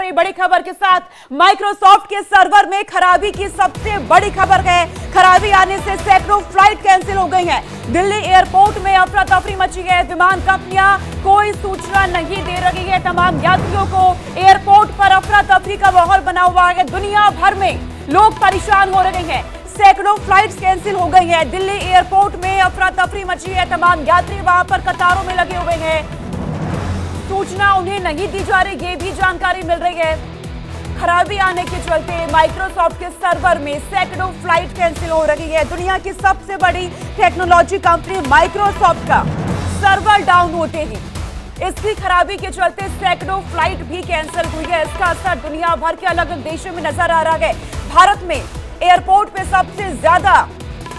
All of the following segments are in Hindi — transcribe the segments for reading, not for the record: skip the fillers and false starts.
रही बड़ी खबर के साथ माइक्रोसॉफ्ट के सर्वर में खराबी की सबसे बड़ी खबर है। खराबी आने से सैकड़ों फ्लाइट कैंसिल हो गई हैं। दिल्ली एयरपोर्ट में अफरा तफरी मची है। विमान कंपनियां कोई सूचना नहीं दे रही है तमाम यात्रियों को। एयरपोर्ट पर अफरा तफरी का माहौल बना हुआ है। दुनिया भर में लोग परेशान हो रहे हैं। सैकड़ों फ्लाइट्स कैंसिल हो गई हैं। दिल्ली एयरपोर्ट में अफरा तफरी मची है। तमाम यात्री वहां पर कतारों में लगे हुए हैं। सूचना उन्हें नहीं दी जा रही, ये भी जानकारी मिल रही है। खराबी आने के चलते माइक्रोसॉफ्ट के सर्वर में सैकड़ों फ्लाइट कैंसिल हो रही है। दुनिया की सबसे बड़ी टेक्नोलॉजी कंपनी माइक्रोसॉफ्ट का सर्वर डाउन होते ही इसकी खराबी के चलते सैकड़ों फ्लाइट भी कैंसिल हुई है। इसका असर दुनिया भर के अलग अलग देशों में नजर आ रहा है। भारत में एयरपोर्ट पे सबसे ज्यादा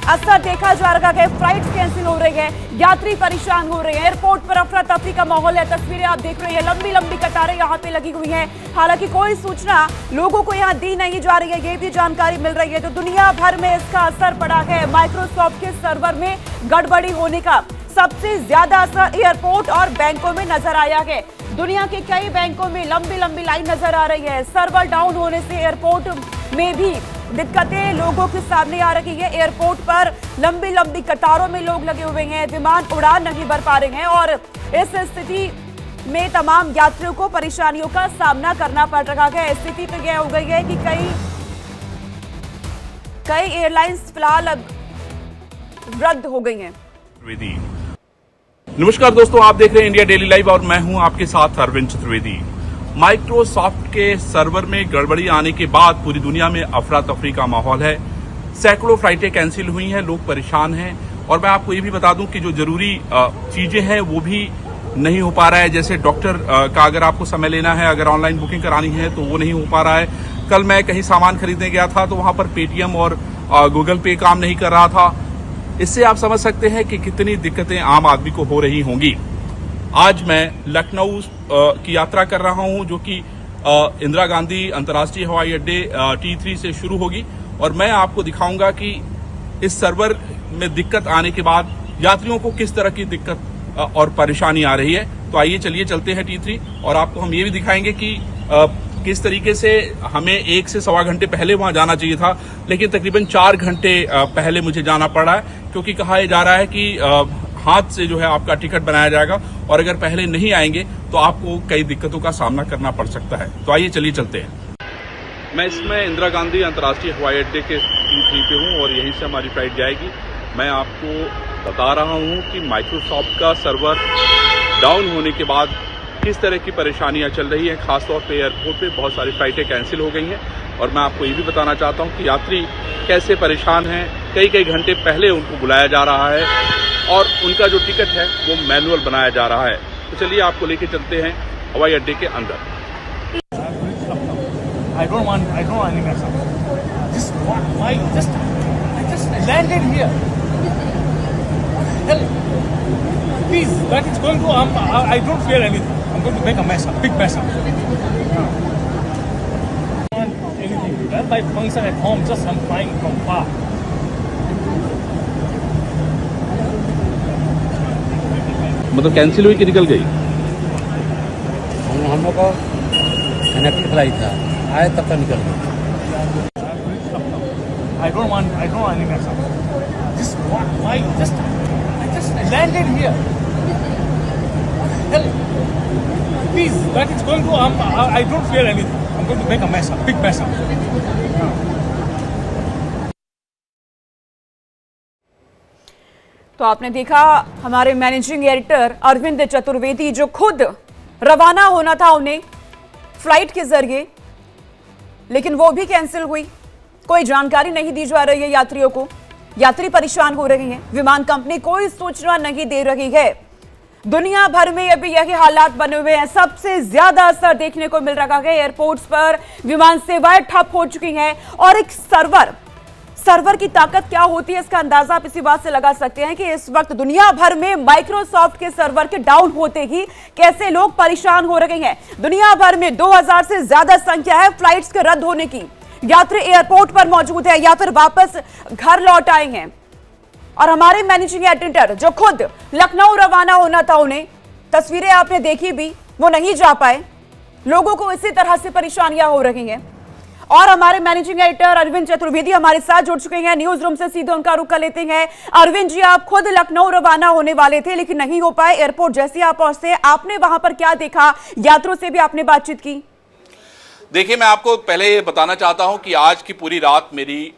असर देखा जा रहा है। फ्लाइट्स कैंसिल हो रही है, यात्री परेशान हो रहे हैं। एयरपोर्ट पर अफरा तफरी का माहौल है। तस्वीरें आप देख रहे हैं, लंबी लंबी कतारें यहाँ पे लगी हुई हैं। हालांकि कोई सूचना लोगों को यहाँ दी नहीं जा रही है, ये भी जानकारी मिल रही है। तो दुनिया भर में इसका असर पड़ा है। माइक्रोसॉफ्ट के सर्वर में गड़बड़ी होने का सबसे ज्यादा असर एयरपोर्ट और बैंकों में नजर आया है। दुनिया के कई बैंकों में लंबी लंबी लाइन नजर आ रही है। सर्वर डाउन होने से एयरपोर्ट में भी दिक्कतें लोगों के सामने आ रही है। एयरपोर्ट पर लंबी लंबी कतारों में लोग लगे हुए हैं। विमान उड़ान नहीं भर पा रहे हैं और इस स्थिति में तमाम यात्रियों को परेशानियों का सामना करना पड़ रहा है। स्थिति तो यह हो गई है कि कई एयरलाइंस फिलहाल अब रद्द हो गई हैं। नमस्कार दोस्तों, आप देख रहे हैं इंडिया डेली लाइव और मैं हूं आपके साथ अरविंद चतुर्वेदी। माइक्रोसॉफ्ट के सर्वर में गड़बड़ी आने के बाद पूरी दुनिया में अफरा तफरी का माहौल है। सैकड़ों फ्लाइटें कैंसिल हुई हैं, लोग परेशान हैं। और मैं आपको ये भी बता दूं कि जो जरूरी चीजें हैं वो भी नहीं हो पा रहा है। जैसे डॉक्टर का अगर आपको समय लेना है, अगर ऑनलाइन बुकिंग करानी है तो वो नहीं हो पा रहा है। कल मैं कहीं सामान खरीदने गया था तो वहां पर पेटीएम और गूगल पे काम नहीं कर रहा था। इससे आप समझ सकते हैं कि कितनी दिक्कतें आम आदमी को हो रही होंगी। आज मैं लखनऊ की यात्रा कर रहा हूं जो कि इंदिरा गांधी अंतर्राष्ट्रीय हवाई अड्डे T3 से शुरू होगी और मैं आपको दिखाऊंगा कि इस सर्वर में दिक्कत आने के बाद यात्रियों को किस तरह की दिक्कत और परेशानी आ रही है। तो आइए चलिए चलते हैं T3 और आपको हम ये भी दिखाएंगे कि किस तरीके से हमें 1 से सवा घंटे पहले वहां जाना चाहिए था, लेकिन तकरीबन 4 घंटे पहले मुझे जाना पड़ा है क्योंकि कहा जा रहा है कि हाथ से जो है आपका टिकट बनाया जाएगा और अगर पहले नहीं आएंगे तो आपको कई दिक्कतों का सामना करना पड़ सकता है। तो आइए चलिए चलते हैं। मैं इसमें इंदिरा गांधी अंतर्राष्ट्रीय हवाई अड्डे के T3 पे हूँ और यहीं से हमारी फ्लाइट जाएगी। मैं आपको बता रहा हूँ कि माइक्रोसॉफ्ट का सर्वर डाउन होने के बाद किस तरह की परेशानियां चल रही हैं। खासतौर पे एयरपोर्ट पे बहुत सारी फ्लाइटें कैंसिल हो गई हैं और मैं आपको ये भी बताना चाहता हूँ कि यात्री कैसे परेशान हैं। कई घंटे पहले उनको बुलाया जा रहा है और उनका जो टिकट है वो मैनुअल बनाया जा रहा है। तो चलिए आपको लेके चलते हैं हवाई अड्डे के अंदर। I don't want any mess up. I just landed here. Hell, please, that is going to. I don't fear anything. I'm going to make a mess up, big mess up. I don't want anything. That's my function at home. Just I'm flying from far. मतलब कैंसिल हुई कि निकल गई? हम लोग को कनेक्टेड फ्लाइट था, आए तब तक निकल गए। I don't want any mess up. I just landed here. Hell, please, that is going to. I don't fear anything. I'm going to make a mess up, big mess up. तो आपने देखा हमारे मैनेजिंग एडिटर अरविंद चतुर्वेदी जो खुद रवाना होना था उन्हें फ्लाइट के जरिए, लेकिन वो भी कैंसिल हुई। कोई जानकारी नहीं दी जा रही है यात्रियों को। यात्री परेशान हो रहे हैं। विमान कंपनी कोई सूचना नहीं दे रही है। दुनिया भर में अभी यही हालात बने हुए हैं। सबसे ज्यादा असर देखने को मिल रहा है। एयरपोर्ट्स पर विमान सेवाएं ठप हो चुकी हैं और एक सर्वर की ताकत क्या होती है इसका अंदाजा आप इसी बात से लगा सकते हैं कि इस वक्त दुनिया भर में माइक्रोसॉफ्ट के सर्वर के डाउन होते ही कैसे लोग परेशान हो रहे हैं। दुनिया भर में 2000 से ज्यादा संख्या है फ्लाइट्स के रद्द होने की। यात्री एयरपोर्ट पर मौजूद है या फिर वापस घर लौट आए हैं और हमारे मैनेजिंग एडिटर जो खुद लखनऊ रवाना होना था उन्हें तस्वीरें आपने देखी भी, वो नहीं जा पाए। लोगों को इसी तरह से परेशानियां हो रही हैं। और हमारे मैनेजिंग एडिटर अरविंद चतुर्वेदी हमारे साथ जुड़ चुके हैं। न्यूज रूम से सीधे उनका रुख कर लेते हैं। अरविंद जी, आप खुद लखनऊ रवाना होने वाले थे लेकिन नहीं हो पाए। एयरपोर्ट जैसे आप पहुंचे, आपने वहां पर क्या देखा? यात्रियों से भी आपने बातचीत की? देखिए, मैं आपको पहले ये बताना चाहता हूं कि आज की पूरी रात मेरी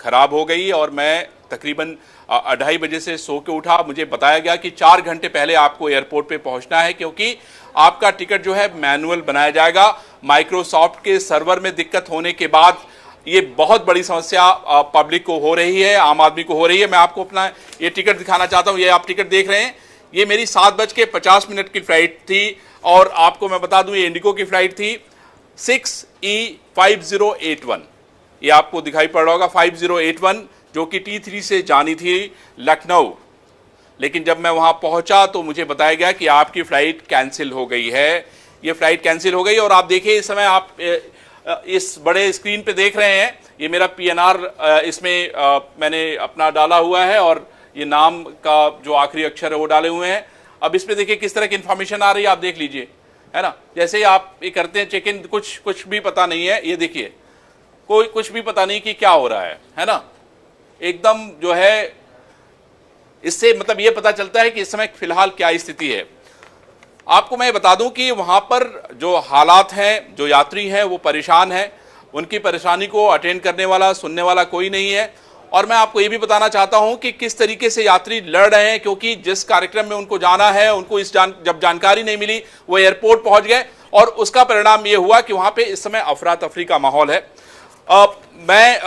खराब हो गई और मैं तकरीबन 2:30 बजे से सो के उठा। मुझे बताया गया कि 4 घंटे पहले आपको एयरपोर्ट पे पहुंचना है, क्योंकि आपका टिकट जो है मैनुअल बनाया जाएगा। माइक्रोसॉफ्ट के सर्वर में दिक्कत होने के बाद ये बहुत बड़ी समस्या पब्लिक को हो रही है, आम आदमी को हो रही है। मैं आपको अपना ये टिकट दिखाना चाहता हूँ। ये आप टिकट देख रहे हैं, ये मेरी 7:50 की फ्लाइट थी और आपको मैं बता दूं ये इंडिगो की फ्लाइट थी 6E5081। ये आपको दिखाई पड़ रहा होगा 5081, जो कि T3 से जानी थी लखनऊ। लेकिन जब मैं वहां पहुंचा तो मुझे बताया गया कि आपकी फ्लाइट कैंसिल हो गई है। ये फ्लाइट कैंसिल हो गई और आप देखिए इस समय आप इस बड़े स्क्रीन पे देख रहे हैं, ये मेरा PNR इसमें मैंने अपना डाला हुआ है और ये नाम का जो आखिरी अक्षर है वो डाले हुए हैं। अब इसमें देखिए किस तरह की इंफॉर्मेशन आ रही है, आप देख लीजिए, है ना। जैसे ही आप ये करते हैं चेक इन, कुछ भी पता नहीं है। ये देखिए, कोई कुछ भी पता नहीं कि क्या हो रहा है ना। एकदम जो है, इससे मतलब ये पता चलता है कि इस समय फिलहाल क्या स्थिति है। आपको मैं बता दूं कि वहां पर जो हालात हैं, जो यात्री हैं वो परेशान हैं। उनकी परेशानी को अटेंड करने वाला, सुनने वाला कोई नहीं है। और मैं आपको ये भी बताना चाहता हूं कि किस तरीके से यात्री लड़ रहे हैं, क्योंकि जिस कार्यक्रम में उनको जाना है, उनको जब जानकारी नहीं मिली वो एयरपोर्ट पहुंच गए और उसका परिणाम ये हुआ कि वहां पे इस समय अफरा तफरी का माहौल है। मैं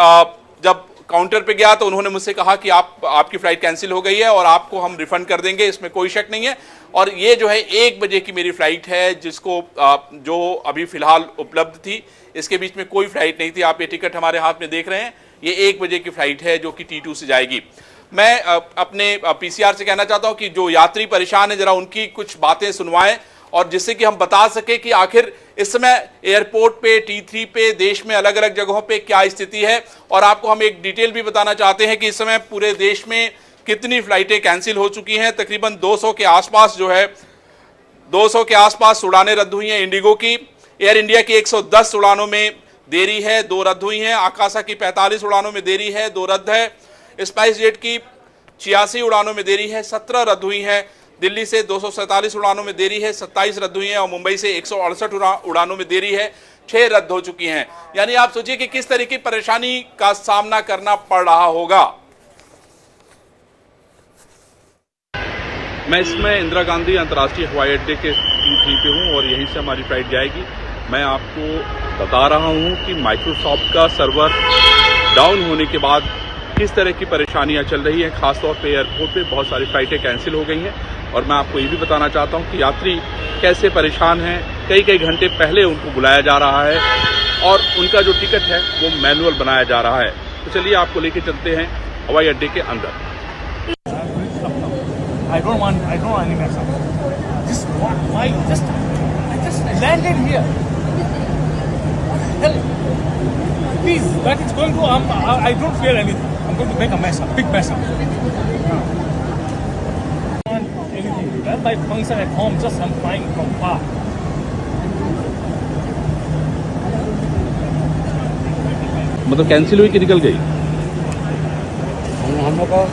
जब काउंटर पे गया तो उन्होंने मुझसे कहा कि आपकी फ्लाइट कैंसिल हो गई है और आपको हम रिफंड कर देंगे, इसमें कोई शक नहीं है। और ये जो है 1 बजे की मेरी फ्लाइट है, जिसको जो अभी फिलहाल उपलब्ध थी, इसके बीच में कोई फ्लाइट नहीं थी। आप ये टिकट हमारे हाथ में देख रहे हैं, ये 1 बजे की फ्लाइट है जो कि T2 से जाएगी। मैं अपने PCR से कहना चाहता हूं कि जो यात्री परेशान है, जरा उनकी कुछ बातें सुनवाएं और जिससे कि हम बता सके कि आखिर इस समय एयरपोर्ट पे, T3 पे, देश में अलग अलग जगहों पे क्या स्थिति है। और आपको हम एक डिटेल भी बताना चाहते हैं कि इस समय पूरे देश में कितनी फ्लाइटें कैंसिल हो चुकी हैं। तकरीबन 200 के आसपास जो है, 200 के आसपास उड़ानें रद्द हुई हैं इंडिगो की। एयर इंडिया की 110 उड़ानों में देरी है, 2 रद्द हुई हैं। आकाशा की 45 उड़ानों में देरी है, 2 रद्द है। स्पाइस जेट की 86 उड़ानों में देरी है, 17 रद्द हुई हैं। दिल्ली से 247 उड़ानों में देरी है, 27 रद्द हुई हैं। और मुंबई से 168 उड़ानों में देरी है, 6 रद्द हो चुकी हैं। यानी आप सोचिए कि किस तरह की परेशानी का सामना करना पड़ रहा होगा। मैं इसमें इंदिरा गांधी अंतर्राष्ट्रीय हवाई अड्डे के T3 पे हूं और यहीं से हमारी फ्लाइट जाएगी। मैं आपको बता रहा हूं कि माइक्रोसॉफ्ट का सर्वर डाउन होने के बाद किस तरह की परेशानियां चल रही हैं। खासतौर पे एयरपोर्ट पे बहुत सारी फ्लाइटें कैंसिल हो गई हैं और मैं आपको ये भी बताना चाहता हूं कि यात्री कैसे परेशान हैं। कई घंटे पहले उनको बुलाया जा रहा है और उनका जो टिकट है वो मैनुअल बनाया जा रहा है। तो चलिए आपको लेके चलते हैं हवाई अड्डे के अंदर। I don't want any mess up. I just landed here. Hell, please, that is going to. I don't fear anything. I'm going to make a mess up, big mess up. Anything to that? My function at home, just I'm flying from far. मतलब कैंसिल हुई कि निकल गई? हम लोग को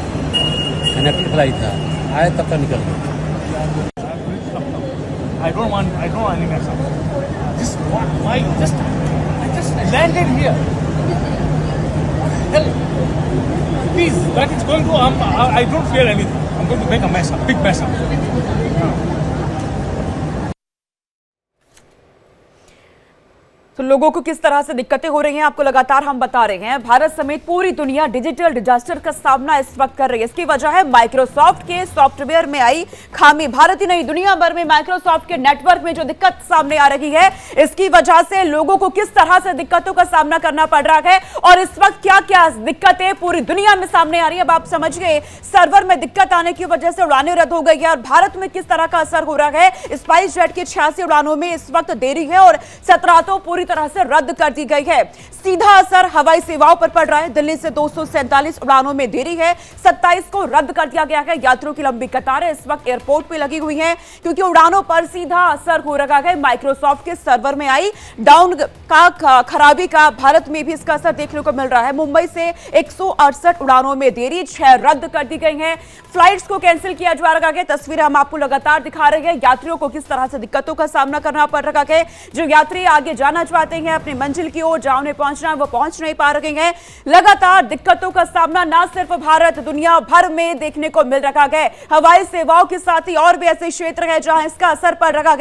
कनेक्टेड फ्लाइट था, आए तब तक निकल गए। I don't want any mess up. I just landed here. Hell, please, that is going to. I don't fear anything. I'm going to make a mess up, big mess up. तो लोगों को किस तरह से दिक्कतें हो रही हैं आपको लगातार हम बता रहे हैं। भारत समेत पूरी दुनिया डिजिटल डिजास्टर का सामना इस वक्त कर रही है। इसकी वजह है माइक्रोसॉफ्ट के सॉफ्टवेयर में आई खामी। भारत ही नहीं, दुनिया भर में माइक्रोसॉफ्ट के नेटवर्क में जो दिक्कत सामने आ रही है, इसकी वजह से लोगों को किस तरह से दिक्कतों का सामना करना पड़ रहा है और इस वक्त क्या क्या दिक्कतें पूरी दुनिया में सामने आ रही है। अब आप समझ गए, सर्वर में दिक्कत आने की वजह से उड़ानें रद्द हो गई है और भारत में किस तरह का असर हो रहा है। स्पाइस जेट की 86 उड़ानों में इस वक्त देरी है और 17 तो पूरी तरह से रद्द कर दी गई है। सीधा असर हवाई सेवाओं पर पड़ रहा है। दिल्ली से 247 उड़ानों में देरी है, 27 को रद्द कर दिया गया है। यात्रियों की लंबी कतारें इस वक्त एयरपोर्ट पे लगी हुई हैं क्योंकि उड़ानों पर सीधा असर हो रहा है माइक्रोसॉफ्ट के सर्वर में आई डाउन का खराबी का। भारत में भी इसका असर देखने को मिल रहा है। मुंबई से 168 उड़ानों में देरी, 6 रद्द कर दी गई हैं। फ्लाइट्स को कैंसिल किया जा रहा है। तस्वीरें हम आपको लगातार दिखा रहे हैं। यात्रियों को किस तरह से दिक्कतों का सामना करना पड़ रहा है। जो यात्री आगे जाना चाहते हैं अपनी मंजिल की ओर, जहां उन्हें पहुंचना है, वो पहुंच नहीं पा रहे हैं। लगातार दिक्कतों का सामना न सिर्फ भारत, दुनिया भर में देखने को मिल रहा है। हवाई सेवाओं के साथ ही और भी ऐसे क्षेत्र हैं जहां इसका असर पड़ रहा है।